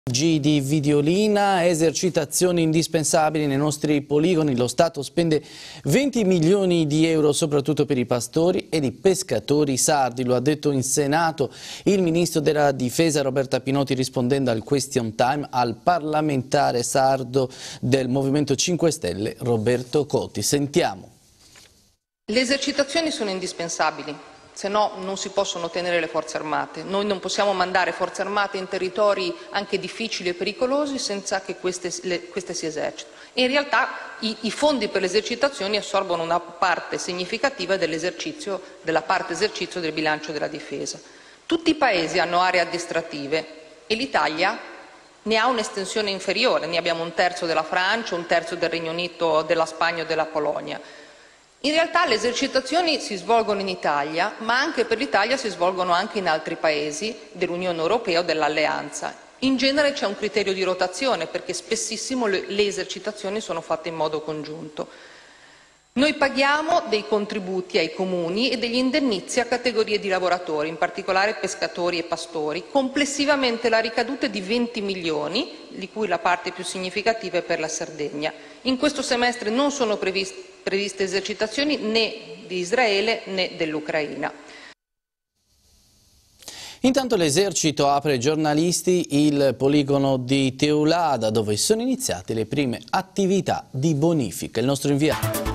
Di Videolina, esercitazioni indispensabili nei nostri poligoni. Lo Stato spende 20 milioni di euro soprattutto per i pastori ed i pescatori sardi, lo ha detto in Senato il ministro della Difesa Roberta Pinotti rispondendo al question time al parlamentare sardo del Movimento 5 Stelle Roberto Cotti. Sentiamo. Le esercitazioni sono indispensabili, se no non si possono tenere le forze armate. Noi non possiamo mandare forze armate in territori anche difficili e pericolosi senza che queste si esercitino. E in realtà i fondi per le esercitazioni assorbono una parte significativa della parte esercizio del bilancio della difesa. Tutti i paesi hanno aree addestrative e l'Italia ne ha un'estensione inferiore, ne abbiamo un terzo della Francia, un terzo del Regno Unito, della Spagna o della Polonia. In realtà le esercitazioni si svolgono in Italia, ma anche per l'Italia si svolgono anche in altri paesi dell'Unione Europea o dell'Alleanza. In genere c'è un criterio di rotazione perché spessissimo le esercitazioni sono fatte in modo congiunto. Noi paghiamo dei contributi ai comuni e degli indennizzi a categorie di lavoratori, in particolare pescatori e pastori. Complessivamente la ricaduta è di 20 milioni, di cui la parte più significativa è per la Sardegna. In questo semestre non sono previste esercitazioni né di Israele né dell'Ucraina. Intanto l'esercito apre ai giornalisti il poligono di Teulada, dove sono iniziate le prime attività di bonifica. Il nostro inviato.